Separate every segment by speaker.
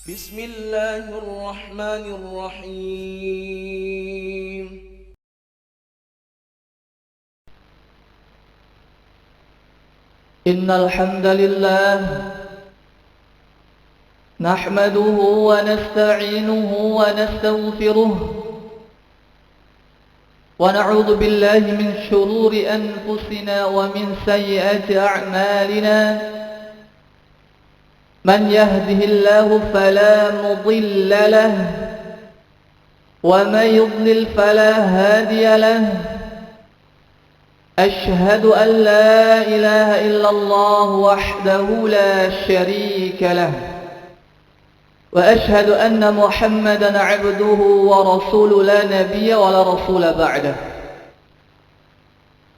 Speaker 1: بسم الله الرحمن الرحيم
Speaker 2: إن الحمد لله نحمده ونستعينه ونستغفره ونعوذ بالله من شرور أنفسنا ومن سيئات أعمالنا من يهده الله فلا مضل له ومن يضلل فلا هادي له أشهد أن لا إله إلا الله وحده لا شريك له وأشهد أن محمدا عبده ورسوله لا نبي ولا رسول بعده.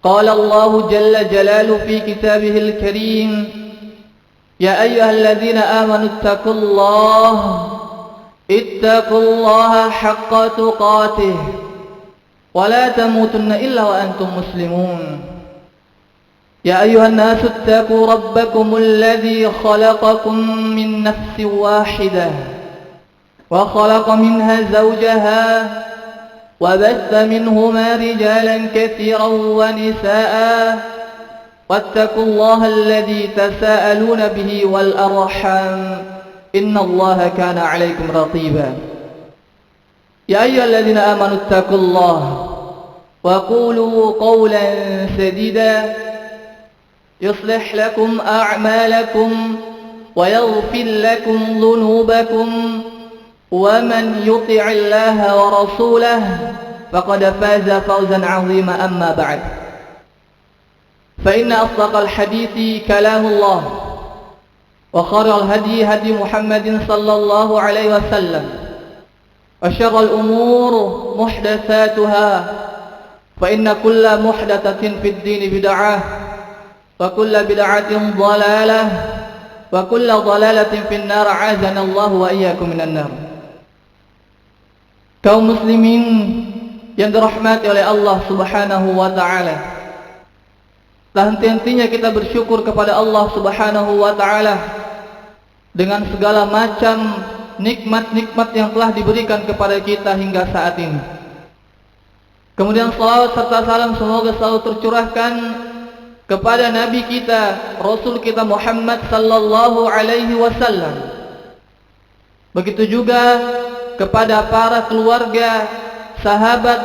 Speaker 2: قال الله جل جلاله في كتابه الكريم: يا أيها الذين آمنوا اتقوا الله حق تقاته ولا تموتن إلا وأنتم مسلمون. يا أيها الناس اتقوا ربكم الذي خلقكم من نفس واحدة وخلق منها زوجها وبث منهما رجالا كثيرا ونساء واتقوا الله الذي تساءلون به والأرحام إن الله كان عليكم رقيبا. يا أيها الذين آمنوا اتقوا الله وقولوا قولا سديدا يصلح لكم أعمالكم ويغفر لكم ذنوبكم ومن يطع الله ورسوله فقد فاز فوزا عظيما. أما بعد، فإن أصدق الحديث كلام الله وخير الهدي هدي محمد صلى الله عليه وسلم وشر الأمور محدثاتها فإن كل محدثة في الدين بدعة وكل بدعة ضلالة وكل ضلالة في النار. عاذنا الله وإياكم من النار. Kaum muslimin yang dirahmati oleh Allah Subhanahu wa taala, henti-hentinya kita bersyukur kepada Allah Subhanahu wa taala dengan segala macam nikmat-nikmat yang telah diberikan kepada kita hingga saat ini. Kemudian salawat serta salam semoga selalu tercurahkan kepada Nabi kita, Rasul kita Muhammad sallallahu alaihi wasallam. Begitu juga kepada para keluarga, sahabat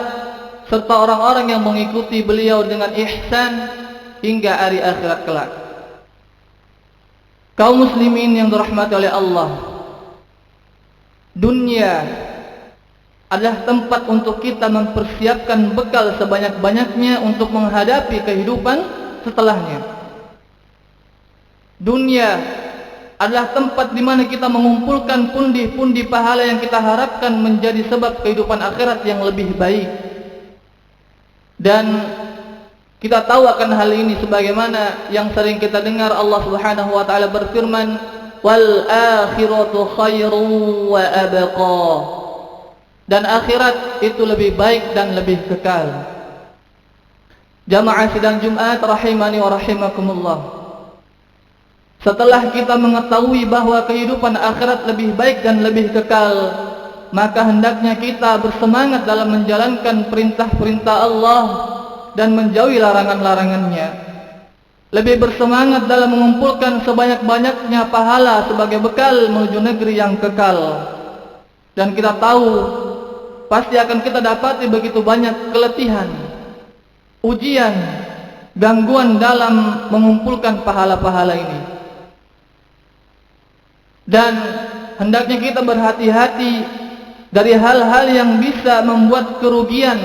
Speaker 2: serta orang-orang yang mengikuti beliau dengan ihsan hingga hari akhirat kelak. Kaum muslimin yang dirahmati oleh Allah, dunia adalah tempat untuk kita mempersiapkan bekal sebanyak-banyaknya untuk menghadapi kehidupan setelahnya. Dunia adalah tempat di mana kita mengumpulkan pundi-pundi pahala yang kita harapkan menjadi sebab kehidupan akhirat yang lebih baik. Dan kita tahu akan hal ini sebagaimana yang sering kita dengar Allah Subhanahu wa taala berfirman, wal akhiratu khairun wa abqa. Dan akhirat itu lebih baik dan lebih kekal. Jamaah sidang Jumat rahimani wa rahimakumullah. Setelah kita mengetahui bahwa kehidupan akhirat lebih baik dan lebih kekal, maka hendaknya kita bersemangat dalam menjalankan perintah-perintah Allah dan menjauhi larangan-larangannya. Lebih bersemangat dalam mengumpulkan sebanyak-banyaknya pahala sebagai bekal menuju negeri yang kekal. Dan kita tahu pasti akan kita dapati begitu banyak keletihan, ujian, gangguan dalam mengumpulkan pahala-pahala ini. Dan hendaknya kita berhati-hati dari hal-hal yang bisa membuat kerugian,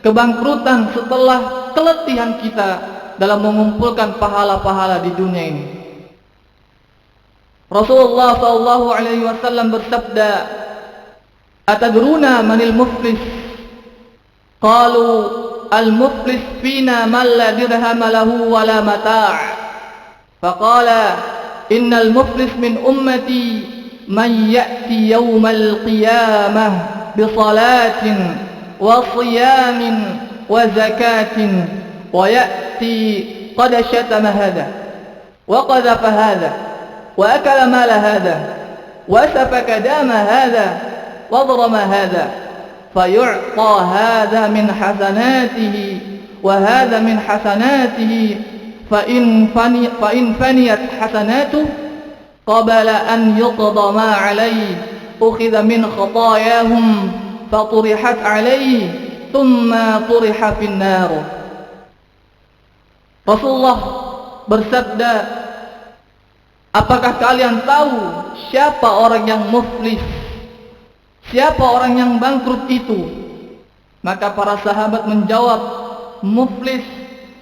Speaker 2: kebangkrutan setelah keletihan kita dalam mengumpulkan pahala-pahala di dunia ini. Rasulullah sallallahu alaihi wasallam bersabda, "Atadruna manil muflis?" Qalu, "Al-muflis fina man la dirham lahu wa la mata'." Faqala, "Innal muflis min ummati man ya'ti yawmal qiyamah bi salatin wa siyamin wa zakatin wa ya'ti qad shatama hadha wa qadhafa hadha wa akala mala hadha وسفك دام هذا وظلم هذا فيعطى هذا من حسناته وهذا من حسناته فإن فنيت حسناته قبل أن يقضى ما عليه أخذ من خطاياهم فطرحت عليه ثم طرح في النار. Rasulullah bersabda, apakah kalian tahu siapa orang yang muflis? Siapa orang yang bangkrut itu? Maka para sahabat menjawab, muflis,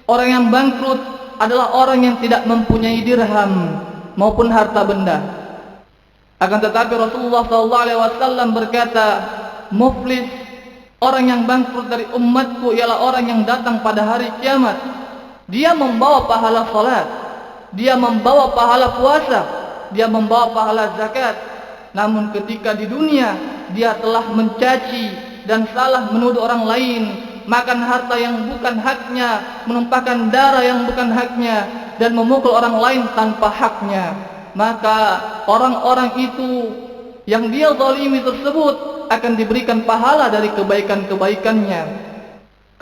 Speaker 2: orang yang bangkrut adalah orang yang tidak mempunyai dirham maupun harta benda. Akan tetapi Rasulullah SAW berkata, muflis, orang yang bangkrut dari umatku ialah orang yang datang pada hari kiamat. Dia membawa pahala salat, dia membawa pahala puasa, dia membawa pahala zakat. Namun ketika di dunia dia telah mencaci dan salah menuduh orang lain, makan harta yang bukan haknya, menumpahkan darah yang bukan haknya, dan memukul orang lain tanpa haknya. Maka orang-orang itu yang dia zalimi tersebut akan diberikan pahala dari kebaikan-kebaikannya.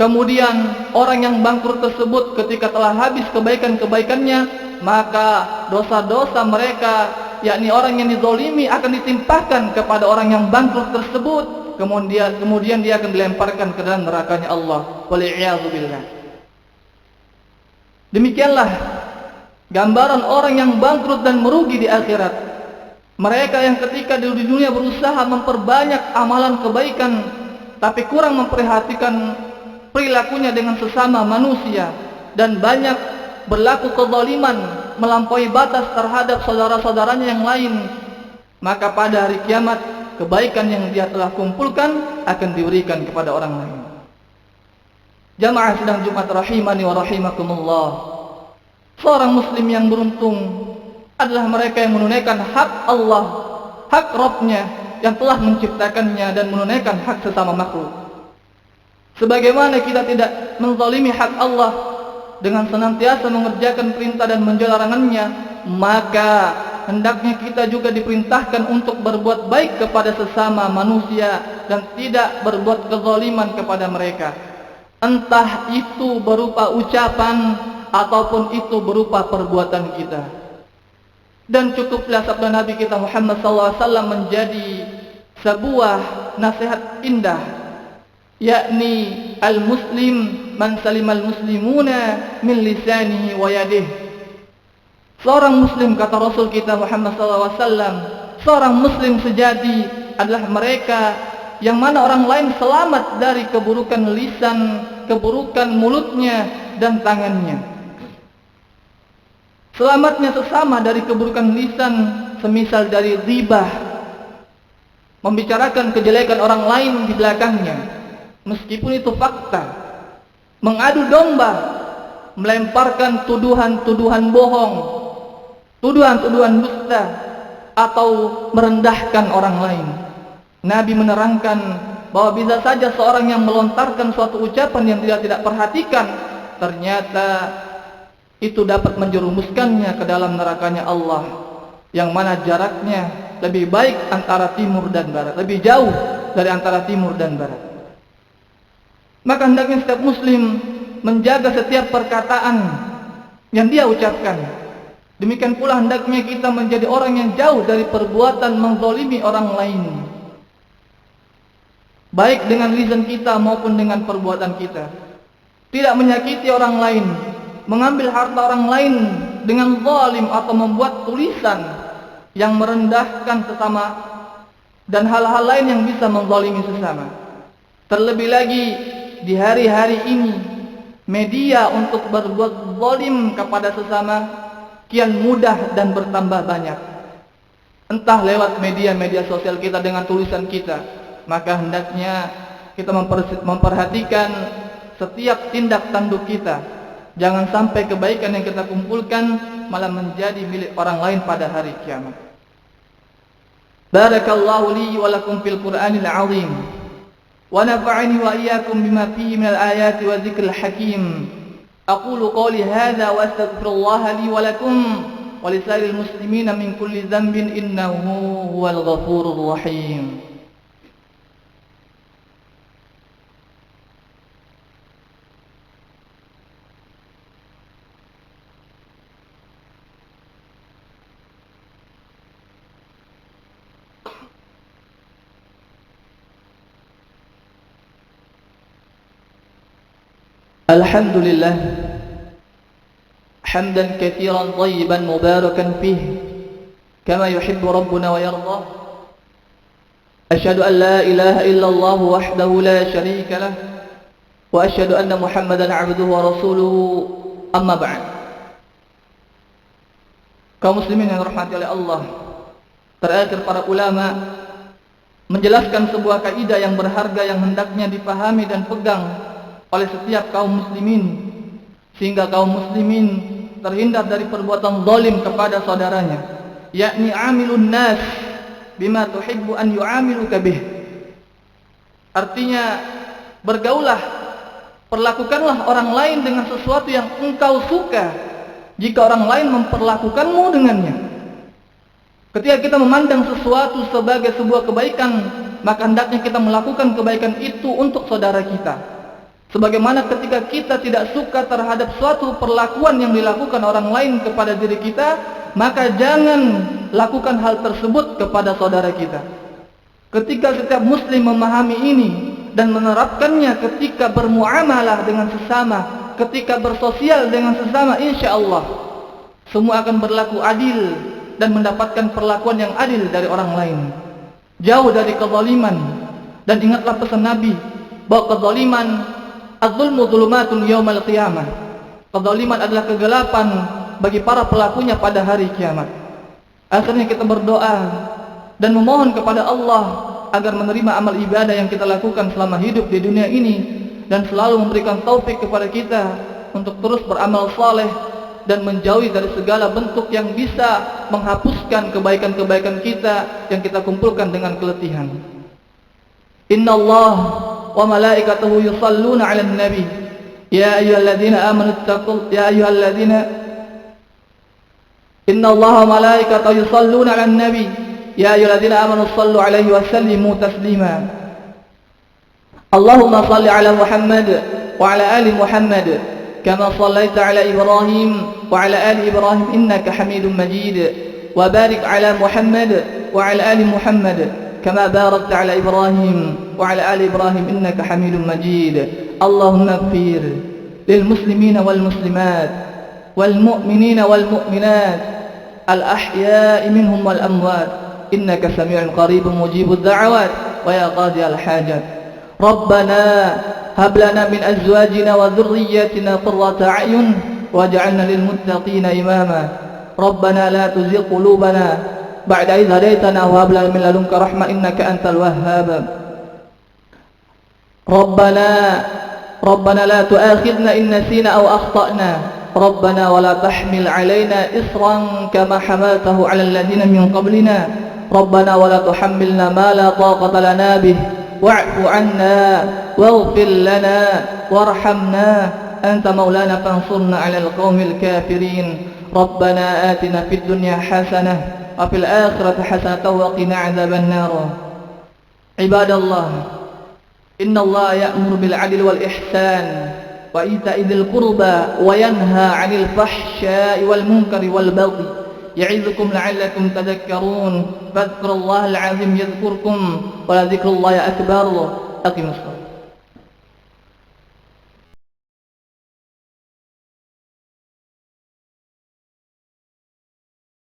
Speaker 2: Kemudian orang yang bangkrut tersebut ketika telah habis kebaikan-kebaikannya, maka dosa-dosa mereka, yakni orang yang dizalimi, akan ditimpahkan kepada orang yang bangkrut tersebut. Kemudian dia akan dilemparkan ke dalam nerakanya Allah. Wal'iyadzubillah. Demikianlah gambaran orang yang bangkrut dan merugi di akhirat. Mereka yang ketika di dunia berusaha memperbanyak amalan kebaikan, tapi kurang memperhatikan perilakunya dengan sesama manusia, dan banyak berlaku kezaliman, melampaui batas terhadap saudara-saudaranya yang lain, maka pada hari kiamat kebaikan yang dia telah kumpulkan akan diberikan kepada orang lain. Jamaah sidang Jumat rahimani wa rahimakumullah. Seorang muslim yang beruntung adalah mereka yang menunaikan hak Allah, hak Rabb-Nya yang telah menciptakannya, dan menunaikan hak sesama makhluk. Sebagaimana kita tidak menzalimi hak Allah dengan senantiasa mengerjakan perintah dan menjauhi larangannya, maka hendaknya kita juga diperintahkan untuk berbuat baik kepada sesama manusia dan tidak berbuat kezaliman kepada mereka, entah itu berupa ucapan ataupun itu berupa perbuatan kita. Dan cukuplah sabda Nabi kita Muhammad SAW menjadi sebuah nasihat indah, yakni al-muslim man salimal muslimuna min lisanihi wa yadihi. Seorang muslim, kata Rasul kita Muhammad SAW, seorang muslim sejati adalah mereka yang mana orang lain selamat dari keburukan lisan, keburukan mulutnya dan tangannya. Selamatnya sesama dari keburukan lisan, semisal dari ghibah, membicarakan kejelekan orang lain di belakangnya, meskipun itu fakta, mengadu domba, melemparkan tuduhan-tuduhan bohong, tuduhan-tuduhan dusta, atau merendahkan orang lain. Nabi menerangkan bahwa bisa saja seorang yang melontarkan suatu ucapan yang tidak perhatikan, ternyata itu dapat menjerumuskannya ke dalam nerakanya Allah, yang mana jaraknya lebih baik antara timur dan barat, lebih jauh dari antara timur dan barat. Maka hendaknya setiap muslim menjaga setiap perkataan yang dia ucapkan. Demikian pula hendaknya kita menjadi orang yang jauh dari perbuatan menzalimi orang lain, baik dengan lisan kita maupun dengan perbuatan kita. Tidak menyakiti orang lain, mengambil harta orang lain dengan zalim, atau membuat tulisan yang merendahkan sesama, dan hal-hal lain yang bisa menzalimi sesama. Terlebih lagi di hari-hari ini, media untuk berbuat zalim kepada sesama kian mudah dan bertambah banyak. Entah lewat media-media sosial kita dengan tulisan kita, maka hendaknya kita memperhatikan setiap tindak tanduk kita. Jangan sampai kebaikan yang kita kumpulkan malah menjadi milik orang lain pada hari kiamat. Barakallahu li wa lakum fil Qur'anil azim, wa nafa'ani wa iyyakum bima fihi minal ayati wa dzikril hakim. Aqulu qawli hadza wa astaghfirullah li wa lakum ولسائر المسلمين من كل ذنب إنه هو الغفور الرحيم. الحمد لله حمدا كثيرا طيبا مباركا فيه كما يحب ربنا ويرضاه. أشهد أن لا إله إلا الله وحده لا شريك له وأشهد أن محمدا عبده ورسوله. أما بعد. Kaum muslimin yang dirahmati oleh Allah, terakhir para ulama menjelaskan sebuah kaidah yang berharga yang hendaknya dipahami dan pegang oleh setiap kaum muslimin, sehingga kaum muslimin terhindar dari perbuatan zalim kepada saudaranya, yakni amilun nas bima tuhibbu an yu'amiluka bih. Artinya, bergaulah, perlakukanlah orang lain dengan sesuatu yang engkau suka jika orang lain memperlakukanmu dengannya. Ketika kita memandang sesuatu sebagai sebuah kebaikan, maka hendaknya kita melakukan kebaikan itu untuk saudara kita. Sebagaimana ketika kita tidak suka terhadap suatu perlakuan yang dilakukan orang lain kepada diri kita, maka jangan lakukan hal tersebut kepada saudara kita. Ketika setiap muslim memahami ini dan menerapkannya ketika bermuamalah dengan sesama, ketika bersosial dengan sesama, insya Allah semua akan berlaku adil dan mendapatkan perlakuan yang adil dari orang lain, jauh dari kezaliman. Dan ingatlah pesan Nabi bahwa kezaliman, az-zulmu zulumatun yaumal qiyamah, kezaliman adalah kegelapan bagi para pelakunya pada hari kiamat. Akhirnya kita berdoa dan memohon kepada Allah agar menerima amal ibadah yang kita lakukan selama hidup di dunia ini, dan selalu memberikan taufik kepada kita untuk terus beramal saleh dan menjauhi dari segala bentuk yang bisa menghapuskan kebaikan-kebaikan kita yang kita kumpulkan dengan keletihan. Inna Allah wa malaikatahu yusalluna 'alan nabi ya ayyuhalladzina amanu ittaqul ya ayyuhalladzina inna Allah wa malaikatahu yusalluna 'alan nabi ya ayyuhalladzina amanu shallu 'alaihi wa sallimu taslima. Allahumma shalli 'ala Muhammad wa 'ala ali Muhammad kama shallaita 'ala Ibrahim wa 'ala ali Ibrahim innaka Hamidum Majid wa barik 'ala Muhammad wa 'ala ali Muhammad كما باركت على إبراهيم وعلى آل إبراهيم إنك حميد مجيد. اللهم اغفر للمسلمين والمسلمات والمؤمنين والمؤمنات الأحياء منهم والأموات إنك سميع قريب مجيب الدعوات ويا قاضي الحاجات. ربنا هب لنا من أزواجنا وذرياتنا قرة أعين واجعلنا للمتقين إماما. ربنا لا تزغ قلوبنا بعد إذ هديتنا وهب لنا من لدنك رحمة إنك أنت الوهاب. ربنا لا تؤاخذنا إن نسينا أو أخطأنا. ربنا ولا تحمل علينا إصرا كما حملته على الذين من قبلنا. ربنا ولا تحملنا ما لا طاقة لنا به واعف عنا واغفر لنا وارحمنا أنت مولانا فانصرنا على القوم الكافرين. ربنا آتنا في الدنيا حسنة وفي الآخرة حسنة وقنا عذاب النار. عباد الله، إن الله يأمر بالعدل والإحسان وإيتاء ذي القربى وينهى عن الفحشاء والمنكر والبغي يعظكم لعلكم تذكرون. فاذكروا الله العظيم يذكركم ولذكر الله أكبر. أقم الصلاة.